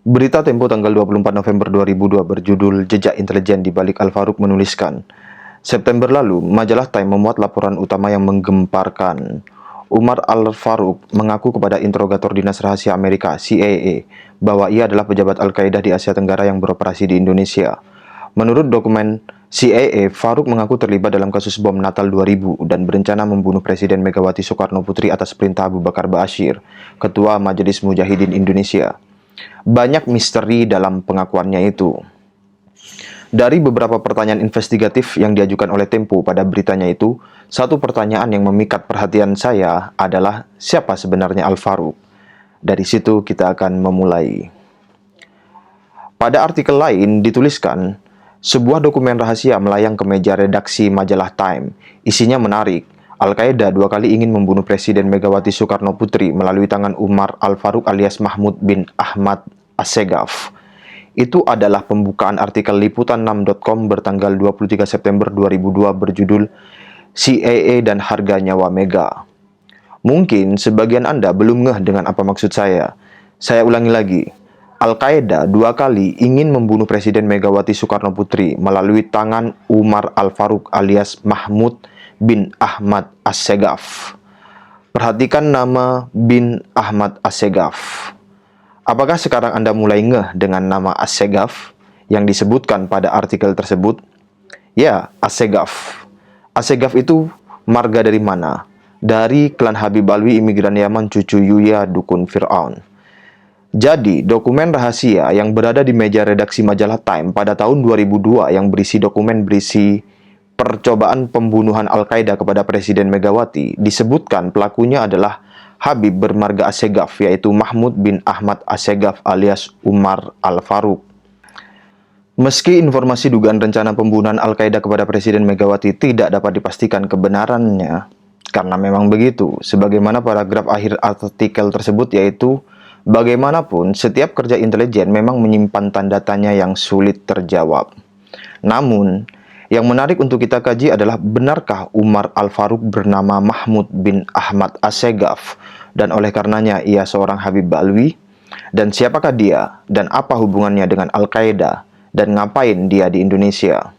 Berita Tempo tanggal 24 November 2002 berjudul Jejak Intelijen di Balik Al-Faruq menuliskan, September lalu, majalah Time memuat laporan utama yang menggemparkan. Umar Al-Faruq mengaku kepada interogator Dinas Rahasia Amerika CIA bahwa ia adalah pejabat Al-Qaeda di Asia Tenggara yang beroperasi di Indonesia. Menurut dokumen CIA, Faruq mengaku terlibat dalam kasus bom Natal 2000 dan berencana membunuh Presiden Megawati Soekarno Putri atas perintah Abu Bakar Ba'asyir, Ketua Majelis Mujahidin Indonesia. Banyak misteri dalam pengakuannya itu. Dari beberapa pertanyaan investigatif yang diajukan oleh Tempo pada beritanya itu, satu pertanyaan yang memikat perhatian saya adalah siapa sebenarnya Al-Faruq? Dari situ kita akan memulai. Pada artikel lain dituliskan, sebuah dokumen rahasia melayang ke meja redaksi majalah Time. Isinya menarik. Al-Qaeda 2 kali ingin membunuh Presiden Megawati Soekarno Putri melalui tangan Umar Al-Faruq alias Mahmud bin Ahmad Assegaf. Itu adalah pembukaan artikel liputan6.com bertanggal 23 September 2002 berjudul CIA dan Harga Nyawa Mega. Mungkin sebagian Anda belum ngeh dengan apa maksud saya. Saya ulangi lagi. Al-Qaeda 2 kali ingin membunuh Presiden Megawati Soekarno Putri melalui tangan Umar Al-Faruq alias Mahmud bin Ahmad Assegaf. Perhatikan nama bin Ahmad Assegaf. Apakah sekarang Anda mulai ngeh dengan nama Assegaf yang disebutkan pada artikel tersebut? Ya, Assegaf. Assegaf itu marga dari mana? Dari klan Habib Alwi, imigran Yaman, cucu Yuya, dukun Fir'aun. Jadi, dokumen rahasia yang berada di meja redaksi majalah Time pada tahun 2002 yang berisi percobaan pembunuhan Al-Qaeda kepada Presiden Megawati, disebutkan pelakunya adalah Habib bermarga Assegaf, yaitu Mahmud bin Ahmad Assegaf alias Umar Al-Faruq. Meski informasi dugaan rencana pembunuhan Al-Qaeda kepada Presiden Megawati tidak dapat dipastikan kebenarannya, karena memang begitu, sebagaimana paragraf akhir artikel tersebut yaitu, bagaimanapun, setiap kerja intelijen memang menyimpan tanda tanya yang sulit terjawab. Namun, yang menarik untuk kita kaji adalah benarkah Umar Al-Faruq bernama Mahmud bin Ahmad Assegaf dan oleh karenanya ia seorang Habib Alwi? Dan siapakah dia dan apa hubungannya dengan Al-Qaeda dan ngapain dia di Indonesia?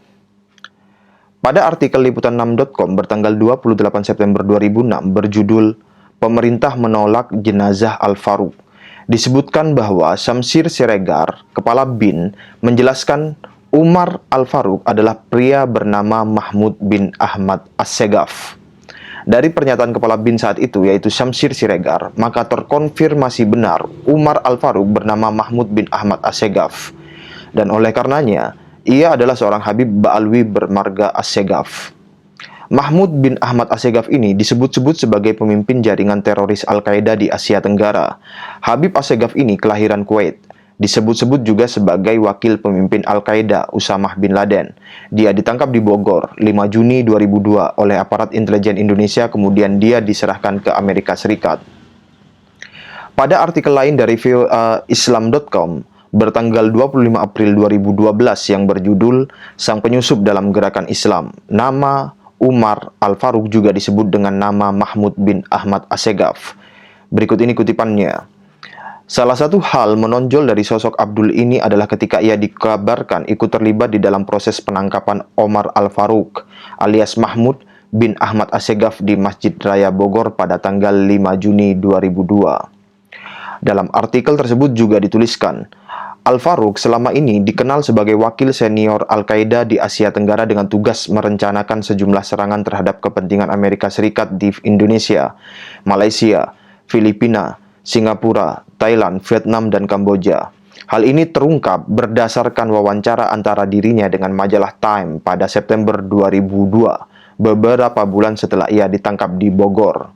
Pada artikel liputan6.com bertanggal 28 September 2006 berjudul Pemerintah Menolak Jenazah Al-Faruq, disebutkan bahwa Syamsir Siregar, kepala BIN, menjelaskan Umar Al-Faruq adalah pria bernama Mahmud bin Ahmad Assegaf. Dari pernyataan kepala BIN saat itu, yaitu Syamsir Siregar, maka terkonfirmasi benar Umar Al-Faruq bernama Mahmud bin Ahmad Assegaf. Dan oleh karenanya, ia adalah seorang Habib Ba'alwi bermarga Assegaf. Mahmud bin Ahmad Assegaf ini disebut-sebut sebagai pemimpin jaringan teroris Al-Qaeda di Asia Tenggara. Habib Assegaf ini kelahiran Kuwait. Disebut-sebut juga sebagai wakil pemimpin Al-Qaeda Usamah bin Laden. Dia ditangkap di Bogor 5 Juni 2002 oleh aparat intelijen Indonesia, kemudian dia diserahkan ke Amerika Serikat. Pada artikel lain dari Islam.com bertanggal 25 April 2012 yang berjudul Sang Penyusup dalam Gerakan Islam, nama Umar Al-Faruq juga disebut dengan nama Mahmud bin Ahmad Assegaf. Berikut ini kutipannya. Salah satu hal menonjol dari sosok Abdul ini adalah ketika ia dikabarkan ikut terlibat di dalam proses penangkapan Omar Al-Faruq alias Mahmud bin Ahmad Assegaf di Masjid Raya Bogor pada tanggal 5 Juni 2002. Dalam artikel tersebut juga dituliskan, Al-Faruq selama ini dikenal sebagai wakil senior Al-Qaeda di Asia Tenggara dengan tugas merencanakan sejumlah serangan terhadap kepentingan Amerika Serikat di Indonesia, Malaysia, Filipina, Singapura, Thailand, Vietnam, dan Kamboja. Hal ini terungkap berdasarkan wawancara antara dirinya dengan majalah Time pada September 2002, beberapa bulan setelah ia ditangkap di Bogor.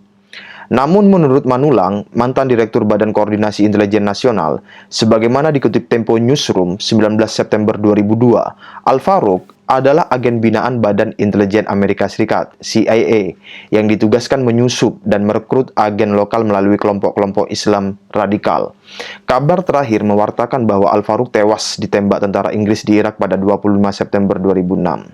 Namun menurut Manulang, mantan Direktur Badan Koordinasi Intelijen Nasional, sebagaimana dikutip Tempo Newsroom 19 September 2002, Al-Faruq adalah agen binaan Badan Intelijen Amerika Serikat, CIA, yang ditugaskan menyusup dan merekrut agen lokal melalui kelompok-kelompok Islam radikal. Kabar terakhir mewartakan bahwa Al-Faruq tewas ditembak tentara Inggris di Irak pada 25 September 2006.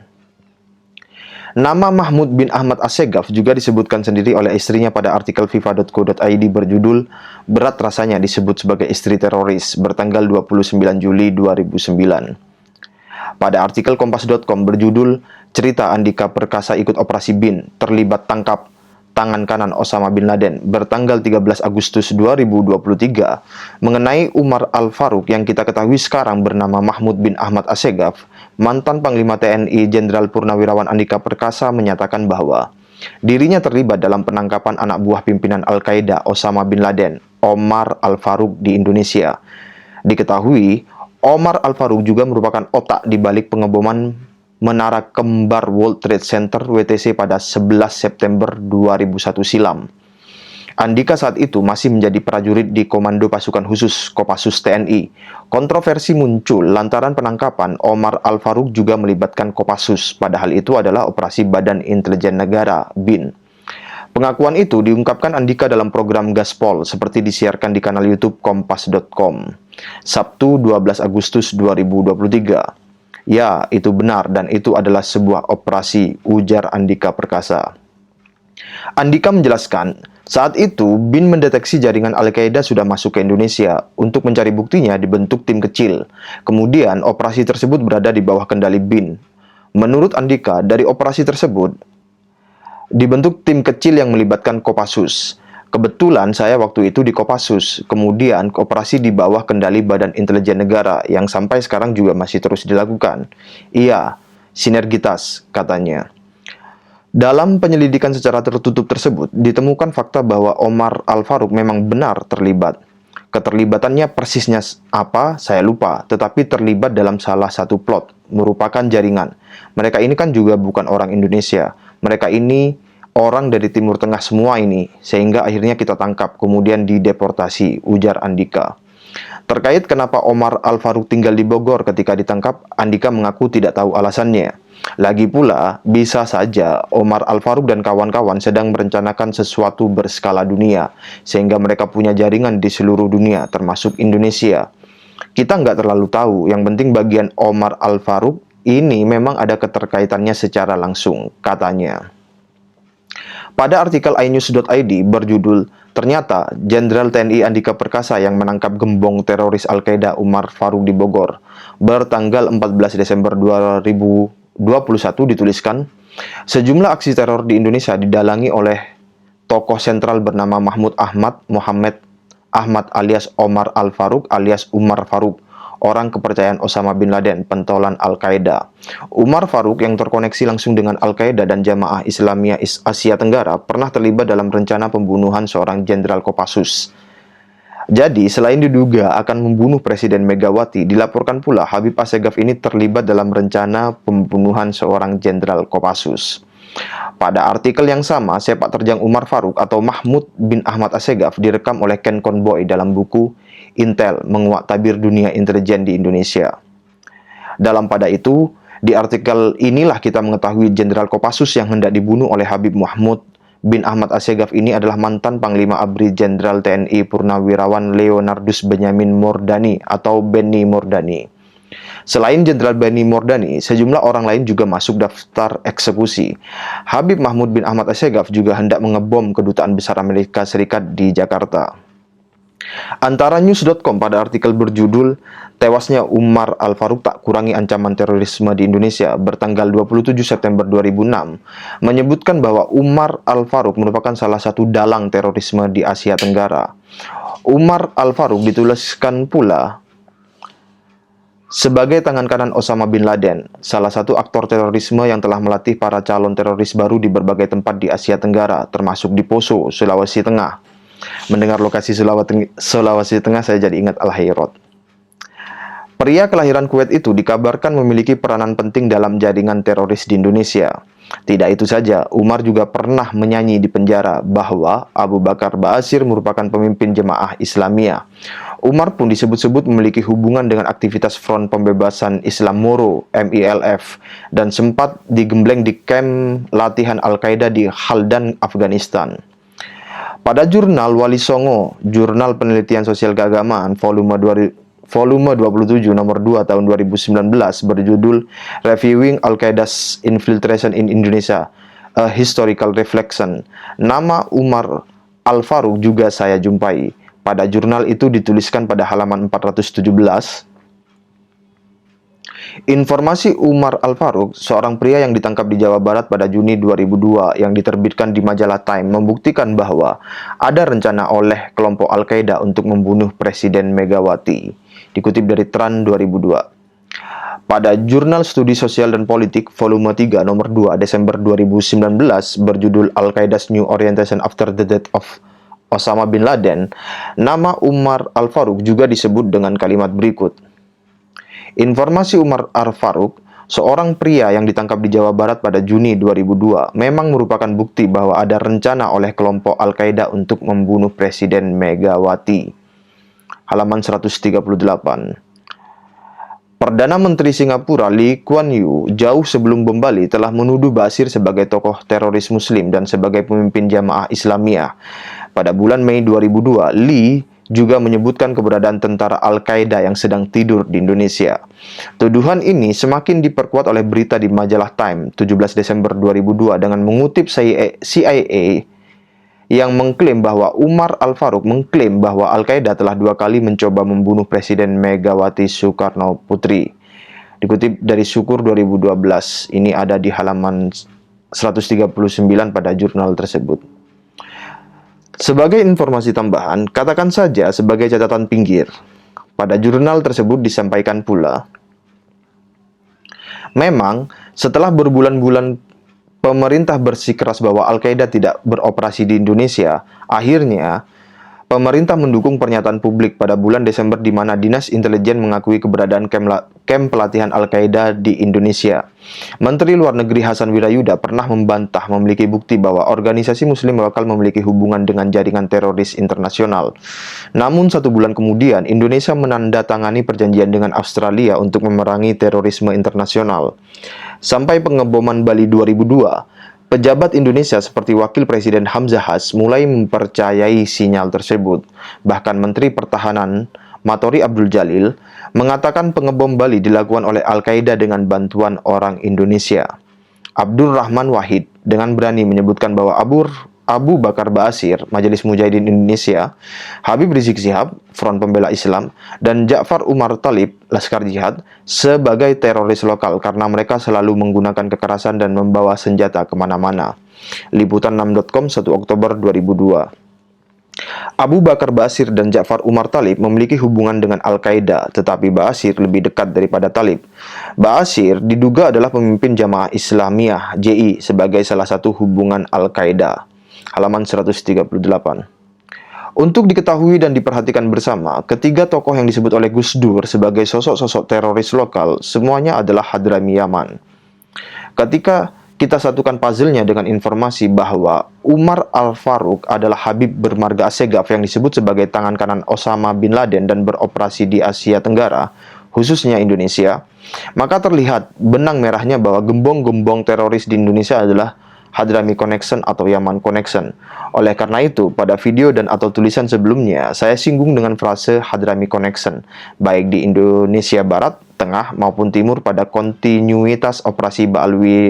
Nama Mahmud bin Ahmad Assegaf juga disebutkan sendiri oleh istrinya pada artikel fifa.co.id berjudul "Berat rasanya disebut sebagai istri teroris" bertanggal 29 Juli 2009. Pada artikel kompas.com berjudul "Cerita Andika Perkasa ikut operasi BIN, terlibat tangkap tangan kanan Osama bin Laden" bertanggal 13 Agustus 2023 mengenai Umar Al-Faruq yang kita ketahui sekarang bernama Mahmud bin Ahmad Assegaf, mantan Panglima TNI Jenderal Purnawirawan Andika Perkasa menyatakan bahwa dirinya terlibat dalam penangkapan anak buah pimpinan Al-Qaeda Osama bin Laden, Omar Al-Faruq di Indonesia. Diketahui, Omar Al-Faruq juga merupakan otak di balik pengeboman Menara Kembar World Trade Center WTC pada 11 September 2001 silam. Andika saat itu masih menjadi prajurit di Komando Pasukan Khusus Kopassus TNI. Kontroversi muncul lantaran penangkapan Omar Al-Faruq juga melibatkan Kopassus, padahal itu adalah operasi Badan Intelijen Negara (BIN). Pengakuan itu diungkapkan Andika dalam program Gaspol seperti disiarkan di kanal YouTube Kompas.com, Sabtu 12 Agustus 2023. "Ya, itu benar dan itu adalah sebuah operasi," ujar Andika Perkasa. Andika menjelaskan, saat itu BIN mendeteksi jaringan Al-Qaeda sudah masuk ke Indonesia. Untuk mencari buktinya dibentuk tim kecil. Kemudian operasi tersebut berada di bawah kendali BIN. Menurut Andika, dari operasi tersebut dibentuk tim kecil yang melibatkan Kopassus. Kebetulan saya waktu itu di Kopassus, kemudian operasi di bawah kendali Badan Intelijen Negara yang sampai sekarang juga masih terus dilakukan. "Iya, sinergitas," katanya. Dalam penyelidikan secara tertutup tersebut, ditemukan fakta bahwa Omar Al-Faruq memang benar terlibat. Keterlibatannya persisnya apa, saya lupa, tetapi terlibat dalam salah satu plot, merupakan jaringan. Mereka ini kan juga bukan orang Indonesia. Mereka ini orang dari Timur Tengah semua ini, sehingga akhirnya kita tangkap, kemudian dideportasi, ujar Andika. Terkait kenapa Omar Al-Faruq tinggal di Bogor ketika ditangkap, Andika mengaku tidak tahu alasannya. Lagi pula, bisa saja Omar Al-Faruq dan kawan-kawan sedang merencanakan sesuatu berskala dunia, sehingga mereka punya jaringan di seluruh dunia, termasuk Indonesia. Kita nggak terlalu tahu, yang penting bagian Omar Al-Faruq ini memang ada keterkaitannya secara langsung, katanya. Pada artikel inews.id berjudul "Ternyata Jenderal TNI Andika Perkasa yang menangkap gembong teroris Al-Qaeda Umar Faruq di Bogor" bertanggal 14 Desember 2021 dituliskan, "Sejumlah aksi teror di Indonesia didalangi oleh tokoh sentral bernama Mahmud Muhammad Ahmad alias Omar Al-Faruq alias Umar Faruq, orang kepercayaan Osama bin Laden, pentolan Al-Qaeda. Umar Faruq yang terkoneksi langsung dengan Al-Qaeda dan Jamaah Islamiyah Asia Tenggara pernah terlibat dalam rencana pembunuhan seorang jenderal Kopassus. Jadi, selain diduga akan membunuh Presiden Megawati, dilaporkan pula Habib Assegaf ini terlibat dalam rencana pembunuhan seorang jenderal Kopassus." Pada artikel yang sama, sepak terjang Umar Faruq atau Mahmud bin Ahmad Assegaf direkam oleh Ken Conboy dalam buku Intel, Menguak Tabir Dunia Intelijen di Indonesia. Dalam pada itu, di artikel inilah kita mengetahui Jenderal Kopassus yang hendak dibunuh oleh Habib Mahmud bin Ahmad Assegaf ini adalah mantan Panglima ABRI Jenderal TNI Purnawirawan Leonardus Benyamin Mordani atau Benny Mordani. Selain Jenderal Benny Mordani, sejumlah orang lain juga masuk daftar eksekusi. Habib Mahmud bin Ahmad Assegaf juga hendak mengebom Kedutaan Besar Amerika Serikat di Jakarta. Antara news.com pada artikel berjudul "Tewasnya Umar Al-Faruq tak kurangi ancaman terorisme di Indonesia" bertanggal 27 September 2006 menyebutkan bahwa Umar Al-Faruq merupakan salah satu dalang terorisme di Asia Tenggara. Umar Al-Faruq dituliskan pula sebagai tangan kanan Osama bin Laden, salah satu aktor terorisme yang telah melatih para calon teroris baru di berbagai tempat di Asia Tenggara, termasuk di Poso, Sulawesi Tengah. Mendengar lokasi Sulawesi Tengah, saya jadi ingat Al-Hairot. Pria kelahiran Kuwait itu dikabarkan memiliki peranan penting dalam jaringan teroris di Indonesia. Tidak itu saja, Umar juga pernah menyanyi di penjara bahwa Abu Bakar Ba'asyir merupakan pemimpin Jemaah Islamiyah. Umar pun disebut-sebut memiliki hubungan dengan aktivitas Front Pembebasan Islam Moro (MILF) dan sempat digembleng di kamp latihan Al-Qaeda di Haldan, Afghanistan. Pada jurnal Wali Songo, Jurnal Penelitian Sosial Keagamaan, volume 27 nomor 2 tahun 2019 berjudul Reviewing Al-Qaeda's Infiltration in Indonesia, A Historical Reflection. Nama Umar Al-Faruq juga saya jumpai. Pada jurnal itu dituliskan pada halaman 417, informasi Umar Al-Faruq, seorang pria yang ditangkap di Jawa Barat pada Juni 2002 yang diterbitkan di majalah Time, membuktikan bahwa ada rencana oleh kelompok Al-Qaeda untuk membunuh Presiden Megawati. Dikutip dari Tran 2002. Pada Jurnal Studi Sosial dan Politik volume 3 nomor 2 Desember 2019 berjudul Al-Qaeda's New Orientation After the Death of Osama bin Laden, nama Umar Al-Faruq juga disebut dengan kalimat berikut. Informasi Umar Al-Faruq, seorang pria yang ditangkap di Jawa Barat pada Juni 2002, memang merupakan bukti bahwa ada rencana oleh kelompok Al-Qaeda untuk membunuh Presiden Megawati. Halaman 138. Perdana Menteri Singapura Lee Kuan Yew jauh sebelum bom Bali telah menuduh Bashir sebagai tokoh teroris Muslim dan sebagai pemimpin Jamaah Islamiyah. Pada bulan Mei 2002, Lee juga menyebutkan keberadaan tentara Al-Qaeda yang sedang tidur di Indonesia. Tuduhan ini semakin diperkuat oleh berita di majalah Time 17 Desember 2002 dengan mengutip CIA yang mengklaim bahwa Umar Al-Faruq mengklaim bahwa Al-Qaeda telah 2 kali mencoba membunuh Presiden Megawati Soekarno Putri. Dikutip dari Syukur 2012, ini ada di halaman 139 pada jurnal tersebut. Sebagai informasi tambahan, katakan saja sebagai catatan pinggir, pada jurnal tersebut disampaikan pula, memang setelah berbulan-bulan pemerintah bersikeras bahwa Al-Qaeda tidak beroperasi di Indonesia, akhirnya pemerintah mendukung pernyataan publik pada bulan Desember di mana Dinas Intelijen mengakui keberadaan kamp pelatihan Al-Qaeda di Indonesia. Menteri Luar Negeri Hasan Wirayuda pernah membantah memiliki bukti bahwa organisasi Muslim lokal memiliki hubungan dengan jaringan teroris internasional. Namun 1 bulan kemudian, Indonesia menandatangani perjanjian dengan Australia untuk memerangi terorisme internasional. Sampai pengeboman Bali 2002, pejabat Indonesia seperti Wakil Presiden Hamzah Has mulai mempercayai sinyal tersebut. Bahkan Menteri Pertahanan Matori Abdul Jalil mengatakan pengebom Bali dilakukan oleh Al-Qaeda dengan bantuan orang Indonesia. Abdul Rahman Wahid dengan berani menyebutkan bahwa Abu Bakar Ba'asyir, Majelis Mujahidin Indonesia, Habib Rizik Syihab, Front Pembela Islam, dan Ja'far Umar Thalib, Laskar Jihad, sebagai teroris lokal karena mereka selalu menggunakan kekerasan dan membawa senjata kemana-mana. Liputan6.com 1 Oktober 2002. Abu Bakar Ba'asyir dan Ja'far Umar Thalib memiliki hubungan dengan Al-Qaeda, tetapi Ba'asyir lebih dekat daripada Thalib. Ba'asyir diduga adalah pemimpin Jamaah Islamiyah (JI) sebagai salah satu hubungan Al-Qaeda. Halaman 138. Untuk diketahui dan diperhatikan bersama, ketiga tokoh yang disebut oleh Gus Dur sebagai sosok-sosok teroris lokal semuanya adalah Hadrami Yaman. Ketika kita satukan puzzle-nya dengan informasi bahwa Umar Al-Faruq adalah Habib bermarga Assegaf yang disebut sebagai tangan kanan Osama bin Laden dan beroperasi di Asia Tenggara, khususnya Indonesia, maka terlihat benang merahnya bahwa gembong-gembong teroris di Indonesia adalah Hadrami Connection atau Yaman Connection. Oleh karena itu, pada video dan atau tulisan sebelumnya, saya singgung dengan frase Hadrami Connection, baik di Indonesia Barat, Tengah, maupun Timur pada kontinuitas operasi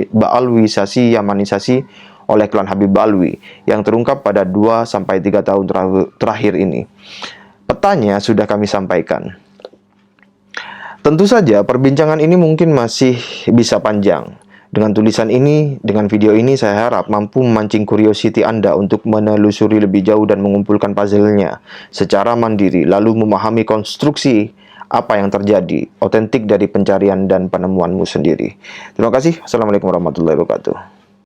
Ba'alwisasi Yamanisasi oleh klan Habib Ba'alwi yang terungkap pada 2-3 tahun terakhir ini. Petanya sudah kami sampaikan. Tentu saja perbincangan ini mungkin masih bisa panjang. Dengan tulisan ini, dengan video ini, saya harap mampu memancing curiosity Anda untuk menelusuri lebih jauh dan mengumpulkan puzzle-nya secara mandiri, lalu memahami konstruksi apa yang terjadi, otentik dari pencarian dan penemuanmu sendiri. Terima kasih. Assalamualaikum warahmatullahi wabarakatuh.